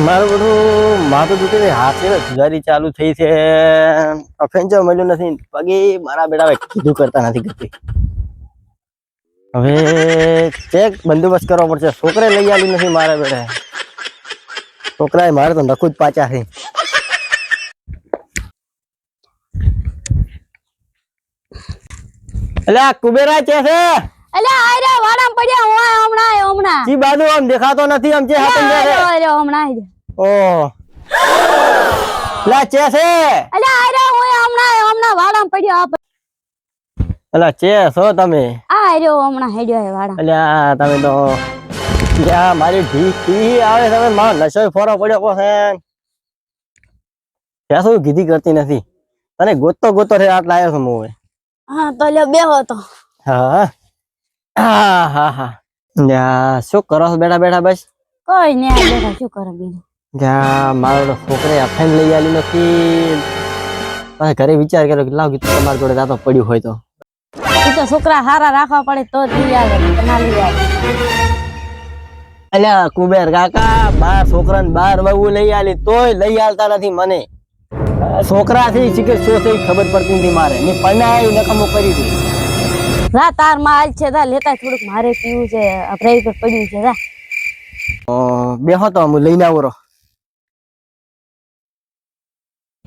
મારું બધું માથું દુખે છે, હાથે જુગારી ચાલુ થઈ છે, અફેન્ચર મળ્યું નથી, પગે મારા બેટા કીધું કરતા નથી કરતી. હવે ચેક બંદોબસ્ત કરવો પડશે. છોકરે લઈ આવી નથી મારા બેટા. છોકરાએ મારે તો નખું જ પાછા છે. એટલે આ કુબેરા છે છે અલે આરે વાડામ પડ્યા હોય હમણાં જી બાજુ આમ દેખાતો નથી આમ છે હાથમ છે આરે હમણાં ઓ લા છે છે અલે આરે હોય હમણાં વાડામ પડ્યા અલા છે છો તમે આરે હમણાં હેડ્યો હે વાડા અલ્યા તમે તો યા મારી ઢી આવે તમે માં નશો ફોરો પડ્યો કો છે ત્યાં શું કીધી કરતી નથી અને ગોતો રે આટલા આવ્યો છું હું હા તો લે બેહો તો હા હા હા હા યા શું કરો છો બેઠા બેઠા બસ કોઈ ને બેઠા શું કરે બીજું યા મારો છોકરે અફેન લઈ આલી નથી પછી ઘરે વિચાર કર્યો કે લાવ કીધું તમારી જોડે દાતો પડ્યું હોય તો ઈ તો છોકરા હારા રાખવા પડે તો જ લઈ આવે ના લઈ આવે અલ્યા કુબેર કાકા બાર છોકરાને બાર વહુ લઈ આલી તોય લઈ આલતા નથી મને છોકરાથી શીખે શું છે ખબર પડતી નથી મારે મેં પરણાઈ નકમો કરી દી રા તાર માં આલ છે જા લેતા થોડુંક મારે પીવું છે અભરાઈ પર પડ્યું છે જા બેહો તો હું લઈને આવો રો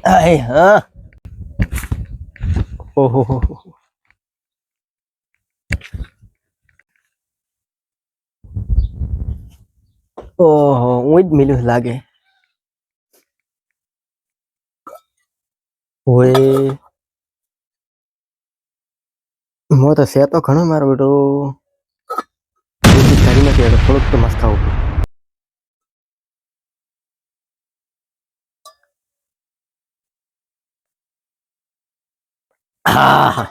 હા ઓહો ઓહો હું જ મિલ્યું લાગે ઓય મો તો સે તો ઘણો મારો બેટો કરી નથી એટલે થોડુંક તો મસ્ત આવું હા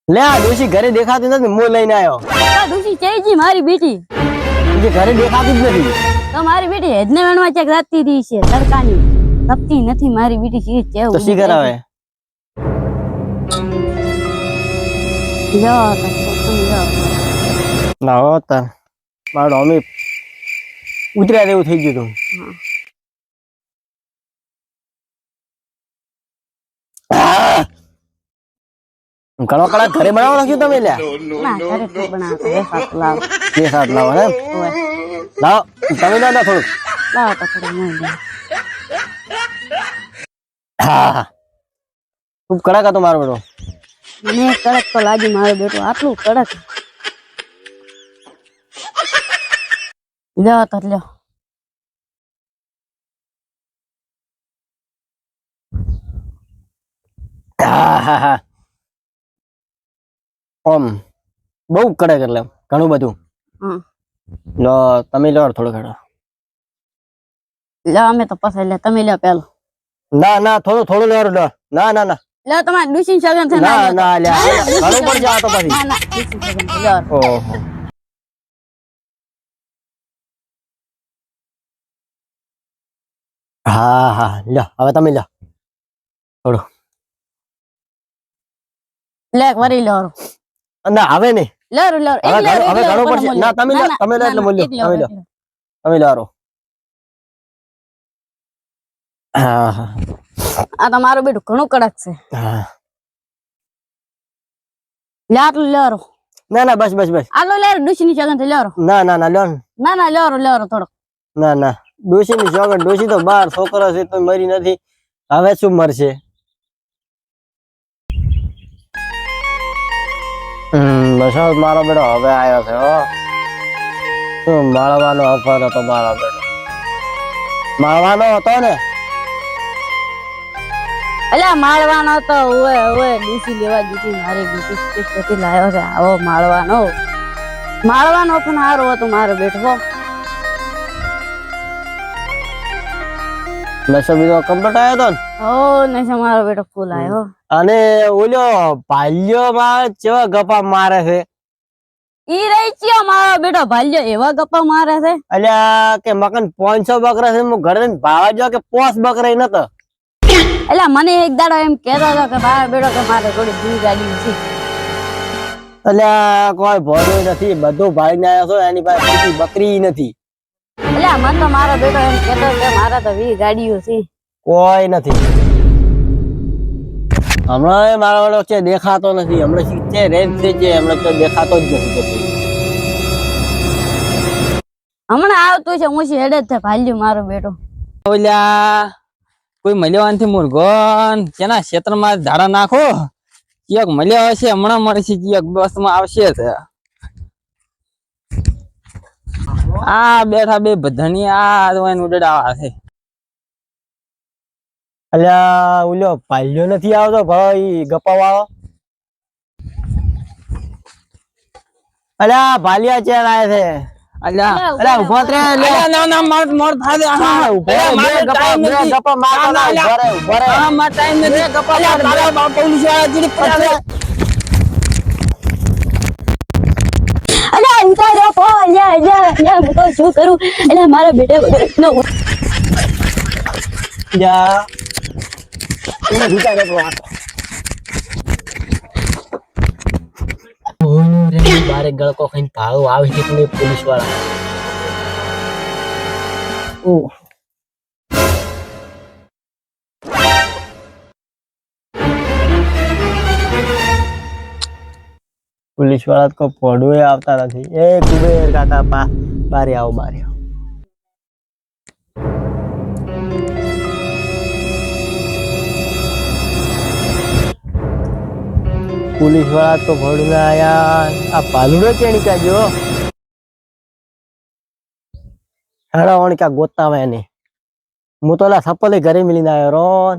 લે આ ડોશી ઘરે દેખાતી નથી મો લઈને આવ્યો આ ડુસી ચેજી મારી બેટી જે ઘરે દેખાતી જ નથી તો મારી બેટી હેજને વેણવા ચેક રાતી દી છે તડકાની તપતી નથી મારી બેટી છે કેવું તો શી કરાવે લો તો લો ના હોતા મારો અમી ઉતર્યા જેવું થઈ ગયું તું ઘણો કડા ઘરે બનાવો રાખ્યું તમે લ્યા ના ઘરે તો બનાવતો બે સાત લાવ બે સાત લાવો હે લાવો તમે ના થોડુંક લાવ તો થોડું મળી હા ખૂબ કડક હતો મારો બેટો મને કડક તો લાગ્યું મારો બેટો આટલું કડક લ્યો તો લ્યો હા ઓમ બહુ કડક એટલે ઘણું બધું લો તમે લો થોડું ઘણું લો અમે તો પસાઈ લે તમે લ્યો પેલો ના ના થોડું લેવાનું લો ના ના ના લ્યો તમારે ડુસી સગન છે ના ના લે ઘણું પડી જાય તો પછી ના ના ડુસી સગન છે લ્યો ઓહો હા હા લ્યો હવે તમે લ્યો થોડું લે વરી લ્યો ના હવે નહીં લ્યો લ્યો હવે ઘણું પડશે ના તમે લો એટલે બોલ્યો તમે લો હા હા આ તમારું બેટું ઘણું કડક છે હા લે આટલું લ્યો ના ના બસ આટલું લ્યો ડુસી ની સગન છે લ્યો ના લ્યો ના ના લ્યો થોડો ના ડોશી ની જોગર ડોશી તો બાર છોકરો છે તો મરી નથી હવે શું મરશે બસ મારો બેટો હવે આવ્યો છે હો શું માળવાનો અફર હતો મારો બેટો માળવાનો હતો ને અલ્યા માળવાનો તો ઓય ડુસી લેવા દીધી મારી બેટી સ્પેશિયલ લાવ્યો છે આવો માળવાનો પણ સારો હતો મારો બેટો નશો બીજો કમ્પ્લીટ આવ્યો તો ને ને છે મારો બેટો ફૂલ આવ્યો. અને ઓલો ભાલ્યો માં કેવા ગપા મારે છે ઈ રહી છે મારો બેટો ભાલ્યો એવા ગપ્પા મારે છે. અલ્યા કે મકન 500 બકરા છે હું ઘરે જઈને ભાવા જો કે 5 બકરા નતો. એટલે મને એક દાડો એમ કહેતો હતો કે મારો બેટો કે મારે થોડી બીજી ગાડી છે. અલ્યા કોઈ ભોળું નથી બધું ભાઈ ને આવ્યો છો એની પાસે બીજી બકરી નથી. એટલે મને તો મારો બેટો એમ કહેતો કે મારા તો 20 ગાડીઓ છે. કોઈ નથી હમણાં મારા વાળો છે દેખાતો નથી હમણાં છે રેન્જ છે હમણાં તો દેખાતો જ નથી કદી. હમણાં આવતું છે હું હેડે જ છે ભાલ્યું મારો બેટો. ઓલ્યા કોઈ મળ્યો નથી મુરગોન કેના ક્ષેત્રમાં ધારા નાખો એક મળ્યો હશે હમણાં મળશે એક બસ માં આવશે જ. આ બેઠા બે બધાની આ ઉડડાવા છે. અલ્યા ઓલો ભાલ્યો નથી આવતો ભાઈ ગપ્પા વાળો. અલ્યા ભાલિયા ચેર આયા છે. અલ્યા અલ્યા ઉભો રે લે ના ના માર મોર થાય દે. હા, ઉભો રે, બે ગપ્પા મારતો ના, ઉભો રે, ઉભો રે. હા માર ટાઈમ નથી ગપ્પા તારા પોલીસ વાળા જીડી પડે. અલ્યા ઉતારો પો યા હું તો શું કરું. એટલે મારા બેટે નો જા એને વિચારે તો આ ઓનો રે બારે ગળકો ખાઈને ભાવ આવી છે તમે પોલીસ વાળા. ઓ પોલીસ વાળા તો પડવે આવતા નથી. એ કુબેર કાકા બારે આવો બારે આવો. પોલીસ વાળા તો ભડને આયા. આ ભાલુડો ચેણી કાજો હેડા વણકા ગોતા આવે એને. હું તો સપલે ઘરે મિલીને આવ્યો રોન.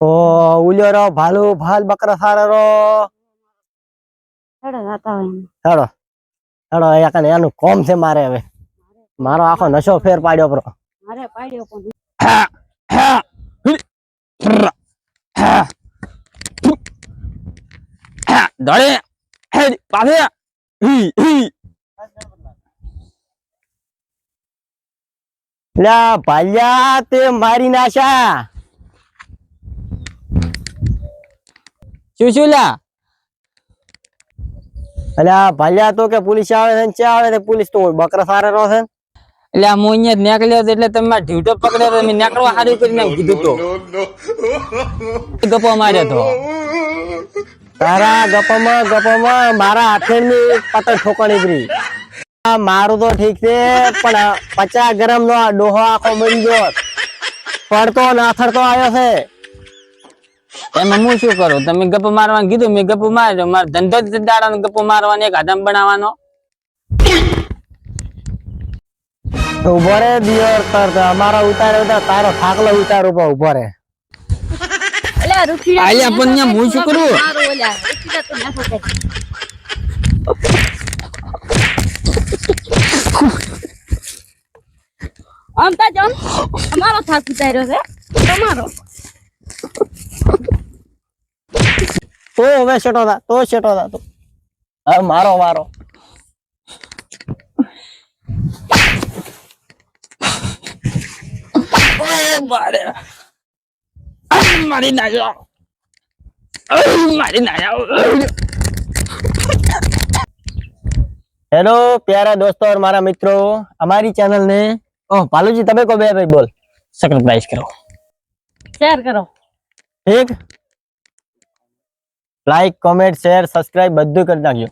ઓ ઉલ્યો રો ભાલુ ભાલ બકરા સારા રો. હેડો જાતા હોય. હેડો હેડો કને એનું કોમ છે મારે હવે. મારો આખો નશો ફેર પાડ્યો પ્રો. મારે પાડ્યો પણ દળે પાછે લ્યા ભાલ્યા તે મારી નાશા. શું લ્યા અલ્યા ભાલ્યા તો કે પોલીસ આવે છે ને ચા આવે છે પોલીસ તો બકરા સારા રો છે. એટલે હું અહીંયા નીકળ્યો હતો એટલે તમે ઢીવટો પકડ્યો તો મેં નીકળવા સારું કરીને કીધું તો ગપ્પો માર્યો તો. તારા ગપામાં મારા હાથેની પતંગ ઠોકણી કરી. મારું તો ઠીક છે પણ 50 ગ્રામ નો આ ડોહો આખો બની ગયો પડતો નાથડતો આવ્યો છે. એમાં હું શું કરું તમે ગપ્પો મારવાનું કીધું મેં ગપ્પો માર્યો. મારો ધંધો જ દાડાનો ગપ્પો મારવાનો એક આદમ બનાવવાનો. ઉભો રે દિયોર તરત અમારો ઉતારે તારો થાકલો ઉતાર ઉભો રે. અલ્યા રૂખી આલ્યા પણ ન્યા હું શું કરું? મારો ઓલ્યા રૂખી તો નાખો કે આમ તા જમ અમારો થાક ઉતાર્યો છે તમારો. તો હવે શેટો થા તો હવે મારો વારો. મારી નાખ્યો. હેલો પ્યારા દોસ્તો और મારા મિત્રો हमारी चैनल ने पालू जी तबे को बे भाई बोल સબસ્ક્રાઇબ કરો શેર કરો ठीक लाइक कमेंट शेयर सब्सक्राइब બધું કરી નાખજો.